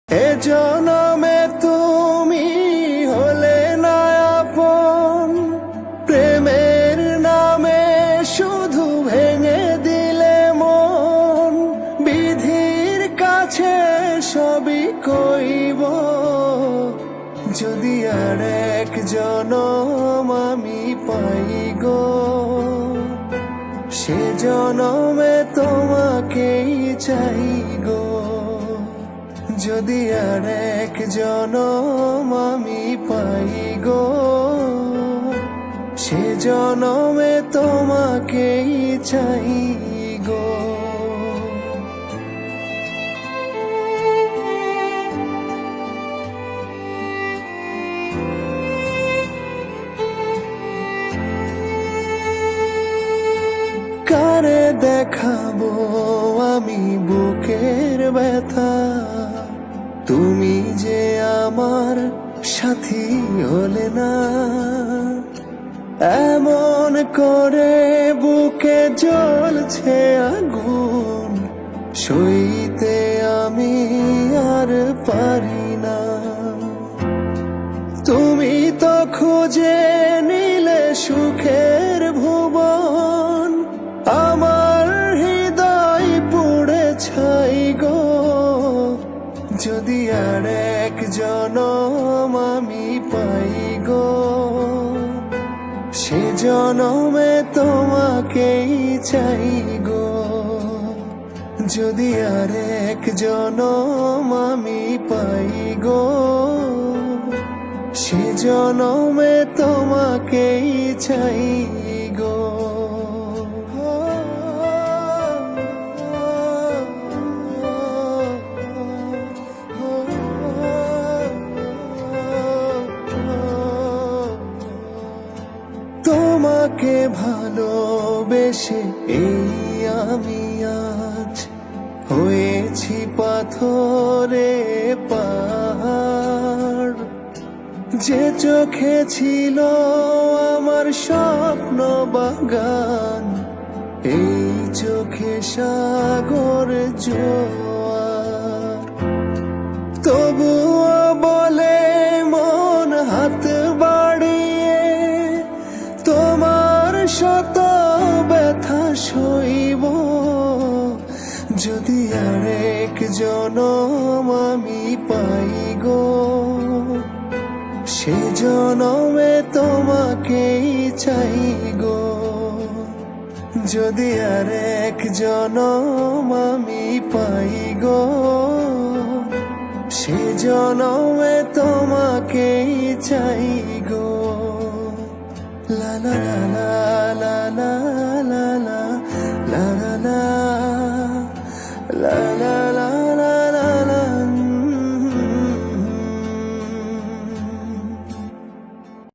এ জনমে তুমি হলে না আপন, প্রেমের নামে শুধু ভেঙে দিলে মন। বিধির কাছে সবই কইব, যদি আর এক জনম আমি পাই গো, সে জনমে তোমাকেই চাই গো। যদি আর এক জনম আমি পাই গো, সে জনমে তোমাকেই চাই গো। কারে দেখাবো আমি বুকের ব্যথা, তুমি যে আমার সাথী হলে না। এমন করে বুকে জ্বলছে আগুন, সইতে আমি আর পারি না। তুমি তো খুঁজে নিলে সুখের ভুবন, আমার হৃদয় পুড়ে ছাই গো। যদি আর এক জনম আমি পাই গো, সে জনমে তোমাকেই চাই গো। যদি আর এক জনম আমি পাই গো, সে জনমে তোমাকেই চাই গো। তোমাকে ভালোবেসে এই আমি আজ হয়েছি পাথরে পাহাড়। যে চোখে ছিল আমার স্বপ্ন বাগান, এই চোখে সাগর জোয়ার। তবুও বলে মন হাত বাড়িয়ে, তোমার শত ব্যথা সইব। যদি আর এক জনম আমি পাই গো, সে জনমে তোমাকেই চাই গো। যদি আর এক জনম আমি পাই গো, সে জনমে তোমাকেই চাই গো। লা লা লা লা লা।